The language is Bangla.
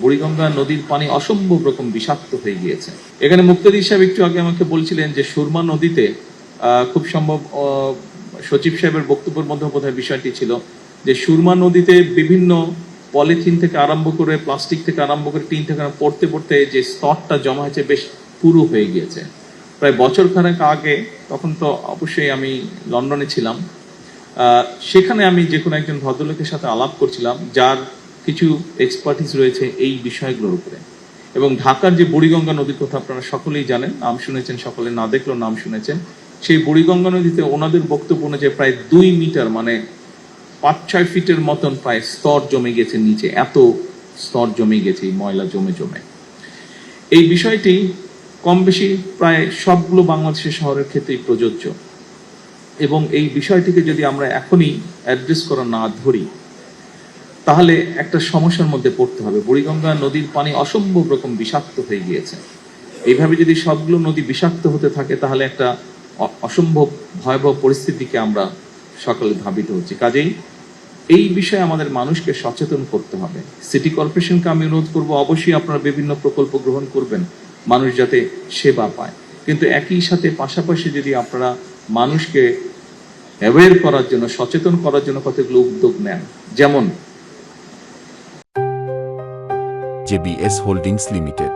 বুড়িগঙ্গা নদীর পানি অসম্ভব রকম বিষাক্ত হয়ে গিয়েছে। এখানে মুক্তাদির সাহেব একটু আগে আমাকে বলছিলেন যে সুরমা নদীতে খুব সম্ভব সচিব সাহেবের বক্তব্যের মধ্যে বোধহয় বিষয়টি ছিল যে সুরমা নদীতে বিভিন্ন পলিথিন থেকে আরম্ভ করে প্লাস্টিক থেকে আরম্ভ করে টিন থেকে পড়তে পড়তে যে স্তরটা জমা হয়েছে বেশ পুরু হয়ে গিয়েছে। প্রায় বছর খানেক আগে, তখন তো অবশ্যই আমি লন্ডনে ছিলাম, সেখানে আমি যে কোনো একজন ভদ্রলোকের সাথে আলাপ করছিলাম যার কিছু এক্সপার্টিস রয়েছে এই বিষয়গুলোর উপরে। এবং ঢাকার যে বুড়িগঙ্গা নদীর কথা আপনারা সকলেই জানেন, নাম শুনেছেন, সকলে না দেখলেও নাম শুনেছেন। সেই বুড়িগঙ্গা নদীতে ওনাদের বক্তব্য অনুযায়ী প্রায় 2 মিটার মানে 5-6 ফিটের মতন প্রায় স্তর জমে গেছে নিচে, এত স্তর জমে গেছে ময়লা জমে জমে। এই বিষয়টি কম বেশি প্রায় সবগুলো বাংলাদেশের শহরের ক্ষেত্রেই প্রযোজ্য, এবং এই বিষয়টিকে যদি আমরা এখনই অ্যাড্রেস করা না ধরি তাহলে একটা সমস্যার মধ্যে পড়তে হবে। বুড়িগঙ্গা নদীর পানি অসম্ভব রকম বিষাক্ত হয়ে গিয়েছে। এইভাবে যদি সবগুলো নদী বিষাক্ত হতে থাকে তাহলে একটা অসম্ভব ভয়াবহ পরিস্থিতিকে আমরা সকলে ধাবিত হচ্ছি। কাজেই এই বিষয়ে আমাদের মানুষকে সচেতন করতে হবে। সিটি কর্পোরেশনকে আমি অনুরোধ করবো, অবশ্যই আপনারা বিভিন্ন প্রকল্প গ্রহণ করবেন মানুষ যাতে সেবা পায়, কিন্তু একই সাথে পাশাপাশি যদি আপনারা মানুষকে অ্যাওয়্যার করার জন্য, সচেতন করার জন্য কতগুলো উদ্যোগ নেন, যেমন JBS হোল্ডিংস লিমিটেড।